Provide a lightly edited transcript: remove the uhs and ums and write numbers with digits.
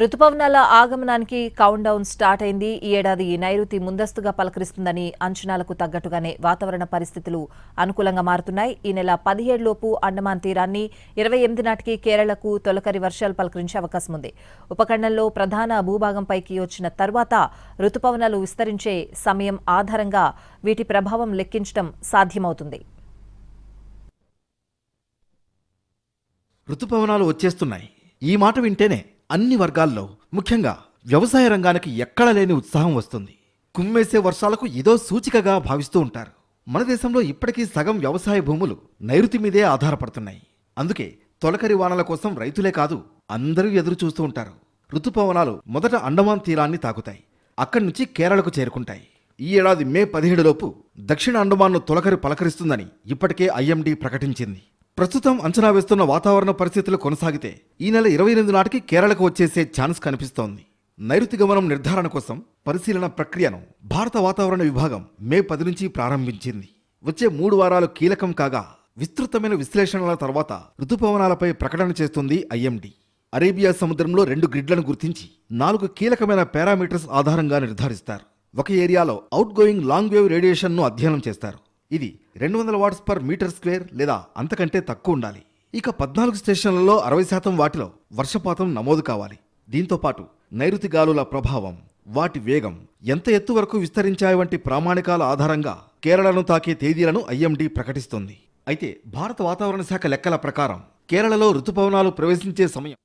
రుతుపవనాల ఆగమనానికి count down start అయింది. ఈ ఏడాది నైరుతి ముందస్తుగా పలకరిస్తుందని అంచనాలకు తగ్గట్టుగానే వాతావరణ పరిస్థితులు అనుకూలంగా మారుతున్నాయి. ఈ నెల 17 లోపు అండమాన్ తీరాన్ని, 28 నాటికి కేరళకు తొలకరి వర్షాలు పలకరించే అవకాశం ఉంది. ఉపఖండంలో ప్రధాన భూభాగంపైకి వచ్చిన తర్వాత రుతుపవనాలు విస్తరించే సమయం ఆధారంగా వీటి ప్రభావం లెక్కించడం సాధ్యమవుతుంది. రుతుపవనాలు వచ్చేస్తున్నాయి. ఈ మాట వింటేనే అన్ని వర్గాల్లో, ముఖ్యంగా వ్యవసాయ రంగానికి ఎక్కడ లేని ఉత్సాహం వస్తుంది. కుమ్మేసే వర్షాలకు ఇదో సూచికగా భావిస్తూ ఉంటారు. మన దేశంలో ఇప్పటికీ సగం వ్యవసాయ భూములు నైరుతి మీదే ఆధారపడుతున్నాయి. అందుకే తొలకరి వానల కోసం రైతులే కాదు, అందరూ ఎదురు చూస్తూ ఉంటారు. రుతుపవనాలు మొదట అండమాన్ తీరాన్ని తాకుతాయి. అక్కడి నుంచి కేరళకు చేరుకుంటాయి. ఈ ఏడాది మే 17 లోపు దక్షిణ అండమాన్ను తొలకరి పలకరిస్తుందని ఇప్పటికే ఐఎండీ ప్రకటించింది. ప్రస్తుతం అంచనా వేస్తున్న వాతావరణ పరిస్థితులు కొనసాగితే ఈ నెల 28 నాటికి కేరళకు వచ్చేసే ఛాన్స్ కనిపిస్తోంది. నైరుతి గమనం నిర్ధారణ కోసం పరిశీలన ప్రక్రియను భారత వాతావరణ విభాగం మే 10 నుంచి ప్రారంభించింది. వచ్చే 3 వారాలు కీలకం కాగా, విస్తృతమైన విశ్లేషణల తర్వాత రుతుపవనాలపై ప్రకటన చేస్తుంది ఐఎండీ. అరేబియా సముద్రంలో 2 గ్రిడ్లను గుర్తించి 4 కీలకమైన పారామీటర్స్ ఆధారంగా నిర్ధారిస్తారు. ఒక ఏరియాలో అవుట్ గోయింగ్ లాంగ్ వేవ్ రేడియేషన్ను అధ్యయనం చేస్తారు. ఇది 200 వాట్స్ పర్ మీటర్ స్క్వేర్ లేదా అంతకంటే తక్కువ ఉండాలి. ఇక 14 స్టేషన్లలో 60% వాటిలో వర్షపాతం నమోదు కావాలి. దీంతో పాటు నైరుతి గాలుల ప్రభావం, వాటి వేగం, ఎంత ఎత్తు వరకు విస్తరించాయి వంటి ప్రామాణికాల ఆధారంగా కేరళను తాకే తేదీలను ఐఎండీ ప్రకటిస్తుంది. అయితే భారత వాతావరణ శాఖ లెక్కల ప్రకారం కేరళలో రుతుపవనాలు ప్రవేశించే సమయం